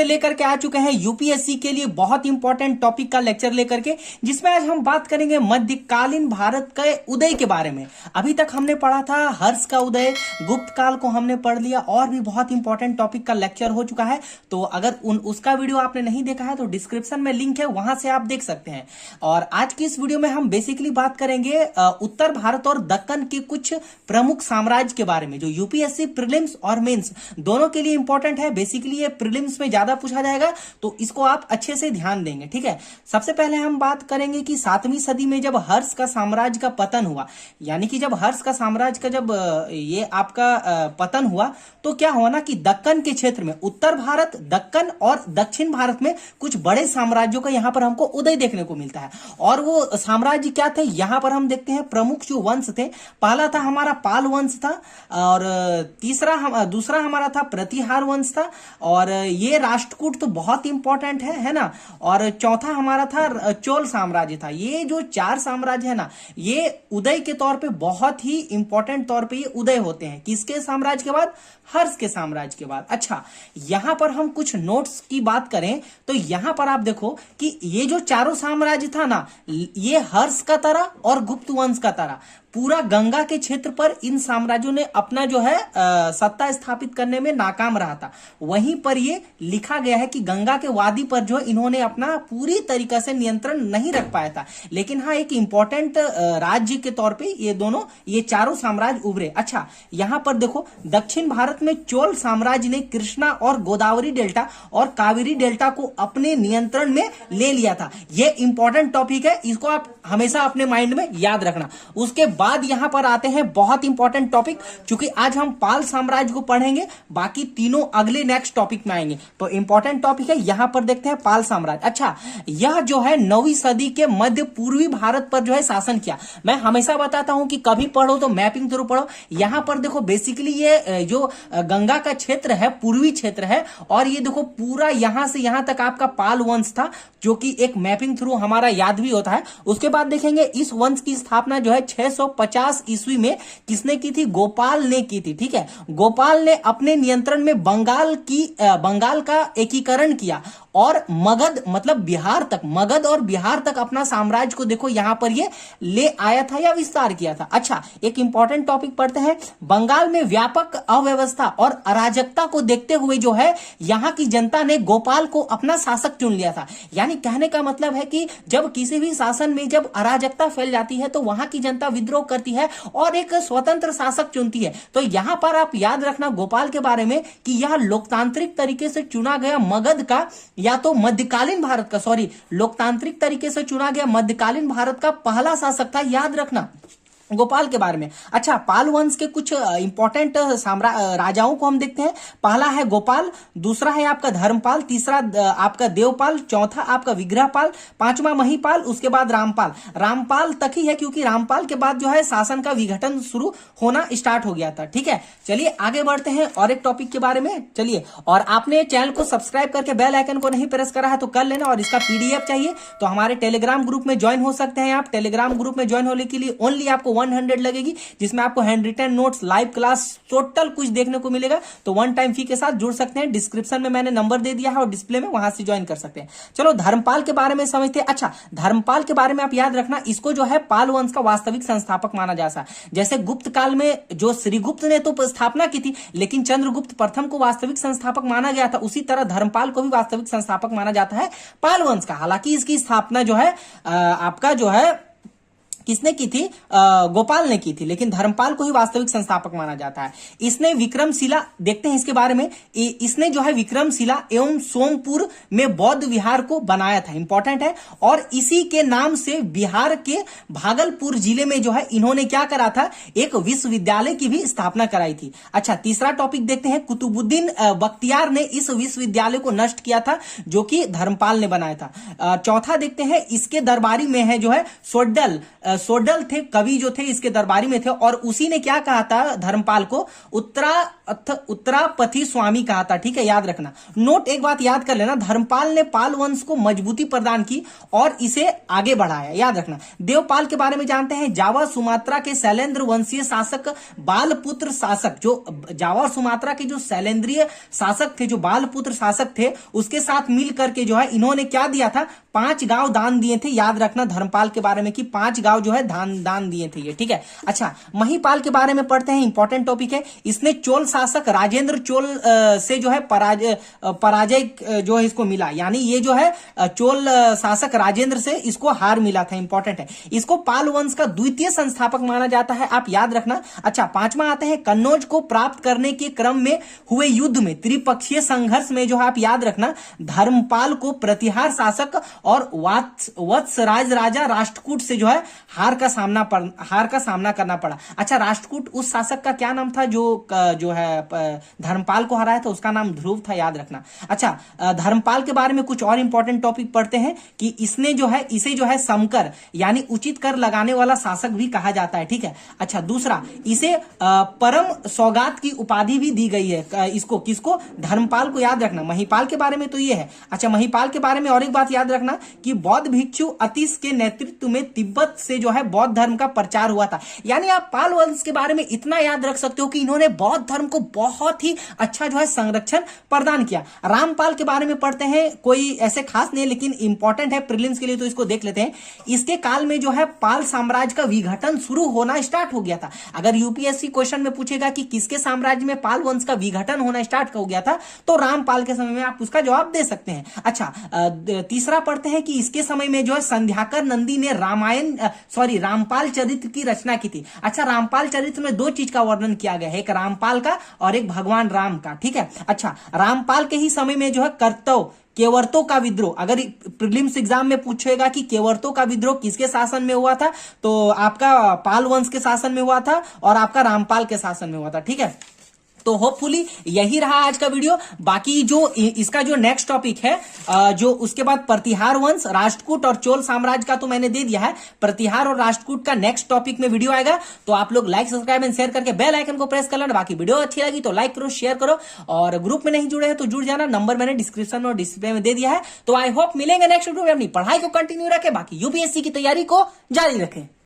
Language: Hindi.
लेकर के आ चुके हैं यूपीएससी के लिए बहुत इंपॉर्टेंट टॉपिक का लेक्चर लेकर के, जिसमें आज हम बात करेंगे मध्यकालीन भारत के उदय के बारे में। अभी तक हमने पढ़ा था हर्ष का उदय, गुप्त काल को हमने पढ़ लिया और भी बहुत इंपॉर्टेंट टॉपिक का लेक्चर हो चुका है। तो अगर उसका वीडियो आपने नहीं देखा है तो डिस्क्रिप्शन में लिंक है, वहां से आप देख सकते हैं। और आज की इस वीडियो में हम बेसिकली बात करेंगे उत्तर भारत और दक्कन के कुछ प्रमुख साम्राज्य के बारे में, जो यूपीएससी प्रीलिम्स और मेंस दोनों के लिए इंपॉर्टेंट है। बेसिकली ये प्रीलिम्स में ज्यादा पूछा जाएगा, तो इसको आप अच्छे से ध्यान देंगे, ठीक है। सबसे पहले हम बात करेंगे कि 7वीं सदी में जब हर्ष का साम्राज्य का पतन हुआ, यानी कि जब हर्ष का साम्राज्य का जब ये आपका पतन हुआ, तो क्या हुआ ना कि दक्कन के क्षेत्र में, उत्तर भारत, दक्कन और दक्षिण भारत में कुछ बड़े साम्राज्यों का यहां पर हमको उदय देखने को मिलता है। और वो साम्राज्य क्या थे, यहां पर हम देखते हैं प्रमुख जो वंश थे। पहला था हमारा पाल वंश था, और दूसरा हमारा था प्रतिहार वंश था, और ये राष्ट्रकूट तो बहुत इंपॉर्टेंट है ना। और चौथा हमारा था चोल साम्राज्य था। ये जो 4 साम्राज्य है ना, ये उदय के तौर पे बहुत ही इंपॉर्टेंट तौर पे ये उदय होते हैं। किसके साम्राज्य के बाद? हर्ष के साम्राज्य के बाद। अच्छा, यहां पर हम कुछ नोट्स की बात करें तो यहां पर आप देखो कि ये जो चारों साम्राज्य था ना, ये हर्ष का तरह और गुप्त वंश का तरह पूरा गंगा के क्षेत्र पर इन साम्राज्यों ने अपना जो है सत्ता स्थापित करने में नाकाम रहा था। वहीं पर ये लिखा गया है कि गंगा के वादी पर जो इन्होंने अपना पूरी तरीके से नियंत्रण नहीं रख पाया था। लेकिन हाँ, एक इंपॉर्टेंट राज्य के तौर पे ये चारों साम्राज्य उभरे। अच्छा, यहां पर देखो दक्षिण भारत में चोल साम्राज्य ने कृष्णा और गोदावरी डेल्टा और कावेरी डेल्टा को अपने नियंत्रण में ले लिया था। यह इंपॉर्टेंट टॉपिक है, इसको आप हमेशा अपने माइंड में याद रखना। उसके बाद यहां पर आते हैं बहुत इंपॉर्टेंट टॉपिक, क्योंकि आज हम पाल साम्राज्य को पढ़ेंगे, बाकी तीनों अगले नेक्स्ट टॉपिक में आएंगे। तो इंपॉर्टेंट टॉपिक है, यहां पर देखते हैं पाल साम्राज्य। अच्छा, यह जो है 9वीं सदी के मध्य पूर्वी भारत पर जो है शासन किया। मैं हमेशा बताता हूं कि कभी पढ़ो तो मैपिंग थ्रू पढ़ो। यहां पर देखो बेसिकली ये जो गंगा का क्षेत्र है, पूर्वी क्षेत्र है, और ये देखो पूरा यहां से यहां तक आपका पाल वंश था, जो कि एक मैपिंग थ्रू हमारा याद भी होता है। उसके बाद देखेंगे इस वंश की स्थापना जो है 650 ईस्वी में किसने की थी? गोपाल ने की थी, ठीक है। गोपाल ने अपने नियंत्रण में बंगाल का एकीकरण किया और मगध मतलब बिहार तक, मगध और बिहार तक अपना साम्राज्य को देखो यहां पर ये ले आया था या विस्तार किया था। अच्छा, एक इंपॉर्टेंट टॉपिक पढ़ते हैं। बंगाल में व्यापक अव्यवस्था और अराजकता को देखते हुए जो है यहां की जनता ने गोपाल को अपना शासक चुन लिया था। यानी कहने का मतलब है कि जब किसी भी शासन में जब अराजकता फैल जाती है तो वहां की जनता विद्रोह करती है और एक स्वतंत्र शासक चुनती है। तो यहां पर आप याद रखना गोपाल के बारे में कि यह लोकतांत्रिक तरीके से चुना गया मगध का या तो मध्यकालीन भारत का, लोकतांत्रिक तरीके से चुना गया मध्यकालीन भारत का पहला शासक था, याद रखना गोपाल के बारे में। अच्छा, पाल वंश के कुछ इंपॉर्टेंट राजाओं को हम देखते हैं। पहला है गोपाल, दूसरा है आपका धर्मपाल, तीसरा आपका देवपाल, चौथा आपका विग्रहपाल, पांचवा महिपाल, उसके बाद रामपाल। रामपाल तक ही है क्योंकि रामपाल के बाद जो है शासन का विघटन शुरू होना स्टार्ट हो गया था, ठीक है। चलिए आगे बढ़ते हैं और एक टॉपिक के बारे में। चलिए, और आपने चैनल को सब्सक्राइब करके बेल आइकन को नहीं प्रेस करा है तो कर लेना, और इसका पीडीएफ चाहिए तो हमारे टेलीग्राम ग्रुप में ज्वाइन हो सकते हैं। आप टेलीग्राम ग्रुप में ज्वाइन होने के लिए ओनली आपको 100 लगेगी, जिसमें आपको hand written notes, live class, total कुछ देखने को मिलेगा। तो 1 टाइम फी के साथ जुड़ सकते हैं। डिस्क्रिप्शन में मैंने नंबर दे दिया है और डिस्प्ले में, वहां से ज्वाइन कर सकते हैं। चलो धर्मपाल के बारे में समझते हैं। अच्छा, धर्मपाल के बारे में आप याद रखना, इसको जो है पाल वंश का वास्तविक संस्थापक माना जाता है। जैसे गुप्त काल में जो श्रीगुप्त ने तो स्थापना की थी, लेकिन चंद्रगुप्त प्रथम को वास्तविक संस्थापक माना गया था, उसी तरह धर्मपाल को भी वास्तविक संस्थापक माना जाता है पाल वंश का। हालांकि इसकी स्थापना जो है आपका जो है किसने की थी? गोपाल ने की थी, लेकिन धर्मपाल को ही वास्तविक संस्थापक माना जाता है। इसने विक्रमशिला, देखते हैं इसके बारे में, इसने जो है विक्रमशिला एवं सोमपुर में बौद्ध विहार को बनाया था, इंपॉर्टेंट है। और इसी के नाम से बिहार के भागलपुर जिले में जो है इन्होंने क्या करा था? एक विश्वविद्यालय की भी स्थापना कराई थी। अच्छा, तीसरा टॉपिक देखते हैं। कुतुबुद्दीन बख्तियार ने इस विश्वविद्यालय को नष्ट किया था, जो कि धर्मपाल ने बनाया था। चौथा देखते हैं, इसके दरबारी में है जो है सोड्डल सोडल थे, कवि जो थे इसके दरबारी में थे, और उसी ने क्या कहा था धर्मपाल को, उत्तरापथी स्वामी कहा था। ठीक है, याद रखना। नोट, एक बात याद कर लेना, धर्मपाल ने पाल वंश को मजबूती प्रदान की और इसे आगे बढ़ाया, याद रखना। देवपाल के बारे में जानते हैं, जावा सुमात्रा के शैलेंद्र वंशीय शासक, बालपुत्र शासक, जो जावा और सुमात्रा के जो शैलेंद्रीय शासक थे, जो बालपुत्र शासक थे, उसके साथ मिल करके जो है इन्होंने क्या दिया था, 5 गांव दान दिए थे। याद रखना धर्मपाल के बारे में कि 5 गांव जो है दान दिए थे ये। ठीक है, अच्छा, महिपाल के बारे में पढ़ते हैं, इंपॉर्टेंट टॉपिक है। इसने चोल शासक राजेंद्र चोल से जो है पराजय जो है इसको मिला, यानी ये जो है चोल शासक राजेंद्र से इसको हार मिला था, इंपॉर्टेंट है। इसको पाल वंश का द्वितीय संस्थापक माना जाता है, आप याद रखना। अच्छा, 5वां आते हैं, कन्नौज को प्राप्त करने के क्रम में हुए युद्ध में त्रिपक्षीय संघर्ष में जो है आप याद रखना, धर्मपाल को प्रतिहार शासक और वत्सराज राजा राष्ट्रकूट से जो है हार का सामना करना पड़ा। अच्छा, राष्ट्रकूट उस शासक का क्या नाम था जो है धर्मपाल को हराया था, उसका नाम ध्रुव था, याद रखना। अच्छा, धर्मपाल के बारे में कुछ और इंपॉर्टेंट टॉपिक पढ़ते हैं कि इसे जो है समकर यानी उचित कर लगाने वाला शासक भी कहा जाता है। ठीक है, अच्छा, दूसरा, इसे परम सौगात की उपाधि भी दी गई है। इसको किसको, धर्मपाल को, याद रखना। महिपाल के बारे में तो ये है। अच्छा, महिपाल के बारे में और एक बात याद रखना कि बौद्ध भिक्षु अतिश के नेतृत्व में तिब्बत से जो है बौद्ध धर्म का प्रचार हुआ था। यानी आप पाल वंश के बारे में इतना याद रख सकते हो कि इन्होंने बौद्ध धर्म को बहुत ही अच्छा जो है संरक्षण प्रदान किया। रामपाल के बारे में पढ़ते हैं, कोई ऐसे खास नहीं लेकिन इंपॉर्टेंट है प्रीलिम्स के लिए, तो इसको देख लेते हैं। इसके काल में जो है पाल साम्राज्य का विघटन शुरू होना स्टार्ट हो गया था। अगर यूपीएससी क्वेश्चन में पूछेगा कि किसके साम्राज्य में पाल वंश का विघटन होना स्टार्ट हो गया था, तो रामपाल के समय में आप उसका जवाब दे सकते हैं। अच्छा, तीसरा पढ़ते हैं कि इसके समय में जो है संध्याकर नंदी ने रामपाल चरित्र की रचना की थी। अच्छा, रामपाल चरित्र में 2 चीज का वर्णन किया गया है, एक रामपाल का और एक भगवान राम का। ठीक है, अच्छा, रामपाल के ही समय में जो है केवर्तों का विद्रोह, अगर प्रीलिम्स एग्जाम में पूछेगा कि केवर्तों का विद्रोह किसके शासन में हुआ था, तो आपका पाल वंश के शासन में हुआ था और आपका रामपाल के शासन में हुआ था। ठीक है, तो होपफुली यही रहा आज का वीडियो। बाकी जो इसका जो नेक्स्ट टॉपिक है, जो उसके बाद प्रतिहार वंश, राष्ट्रकूट और चोल साम्राज्य का तो मैंने दे दिया है। प्रतिहार और राष्ट्रकूट का नेक्स्ट टॉपिक में वीडियो आएगा, तो आप लोग लाइक, सब्सक्राइब एंड शेयर करके बेल आइकन को प्रेस कर लेना। बाकी वीडियो अच्छी लगी तो लाइक करो, शेयर करो, और ग्रुप में नहीं जुड़े हैं तो जुड़ जाना, नंबर मैंने डिस्क्रिप्शन और डिस्प्ले में दे दिया है। तो आई होप मिलेंगे नेक्स्ट वीडियो में, अपनी पढ़ाई को कंटिन्यू रखें, बाकी यूपीएससी की तैयारी को जारी रखें।